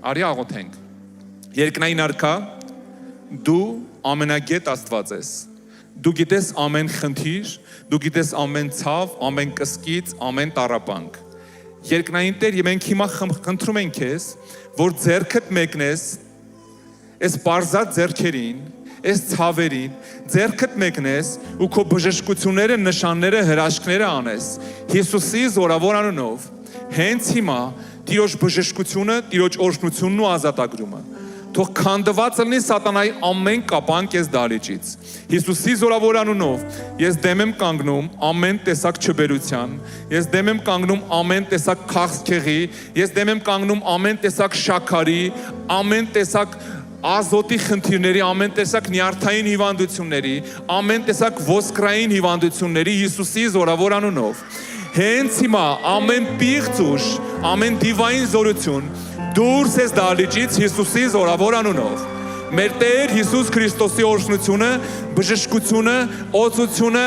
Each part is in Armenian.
Արի աղոթենք։ Երկնային Արքա, դու ամենագետ Աստված ես։ Դու գիտես ամեն խնդիր, դու գիտես ամեն ցավ, ամեն կսկիծ, ամեն տառապանք։ Երկնային Տեր, մենք հիմա խնդրում ենք քեզ, որ ձեռքդ մեկնես այս պարզած ձեռքերին, այս ցավերին, ձեռքդ մեկնես ու քո բժշկությունները, նշանները, հրաշքները անես։ Հիսուսի զորավոր անունով, հենց հիմա Տիրոջ բժշկությունը, Տիրոջ օրհնությունն ու ազատագրումը։ Թող քանդված լինի սատանայի ամեն կապանք ես դալիճից։ Հիսուսի զորավոր անունով ես դեմ եմ կանգնում ամեն տեսակ չբերության, ես դեմ եմ կանգնում ամեն տեսակ քաղցկեղի, ես դեմ եմ կանգնում ամեն տեսակ շաքարի, ամեն տեսակ ազոտի խնդիրների, ամեն տեսակ նյարդային հիվանդությունների, ամեն տեսակ ոսկրային հիվանդությունների Հիսուսի զորավոր անունով։ Հենց հիմա ամեն պիղծ ուժ, ամեն դիվային զորություն դուրս ես դալիճից Հիսուսի զորավոր անունով։ Մեր Տեր Հիսուս Քրիստոսի օրհնությունը, բժշկությունը, օծությունը,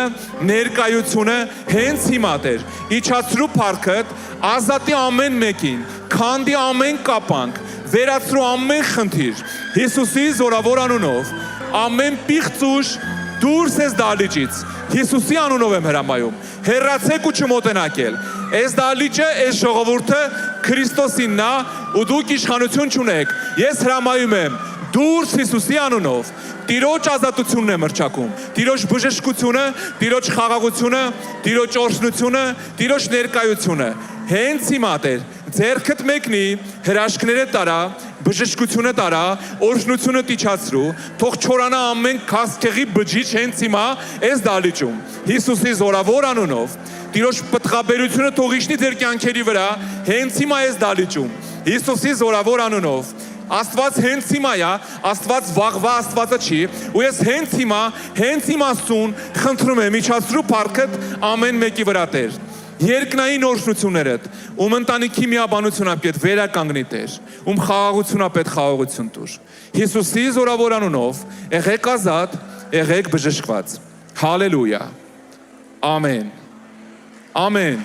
ներկայությունը հենց հիմա Տեր, իջացրու փառքդ, ազատի ամեն մեկին, քանդի ամեն կապանք, վերացրու ամեն խնդիր, Հիսուսի զորավոր անունով, ամեն պիղծ ուժ դուրս ես դալիճից, Հիսուսի անունով եմ հրամայում, հեռացեք ու չմոտենաք էլ, այս դալիճը, այս ժողովուրդը Քրիստոսինն է ու դուք իշխանություն չունեք, ես հրամայում եմ, դուրս Հիսուսի անունով, Տիրոջ ազատությունն է մրճակում, Տիրոջ բժշկությունը, Տիրոջ խաղաղությունը, Տիրոջ օրհնությունը, Տիրոջ ներկայությունը, հենց հիմա Տեր, ձեռքդ մեկնի, հրաշքները տարա, բժշկությունը տարա, օրհնությունը տիչացրու, թող չորանա ամեն քաղցկեղի բջիջ հենց հիմա այս դալիճում, Հիսուսի զորավոր անունով, Տիրոջ պտղաբերությունը թող իջնի ձեր կյանքերի վրա, հենց հիմա այս դալիճում, Հիսուսի զորավոր անունով, Աստված հենց հիմա է, Աստված վաղվա Աստվածը չի, ու ես հենց հիմա Աստծուն խնդրում եմ, իջացրու փառքդ ամեն մեկի վրա Տեր։ Երկնային օրհնություններդ, ում ընտանիքի միաբանությունը պետք վերականգնի Տեր, ում խաղաղությունը պետք խաղաղություն տուր։ Հիսուսի զորավոր անունով եղեք ազատ, եղեք բժշկված։ Հալելույա։ Ամեն։ Ամեն։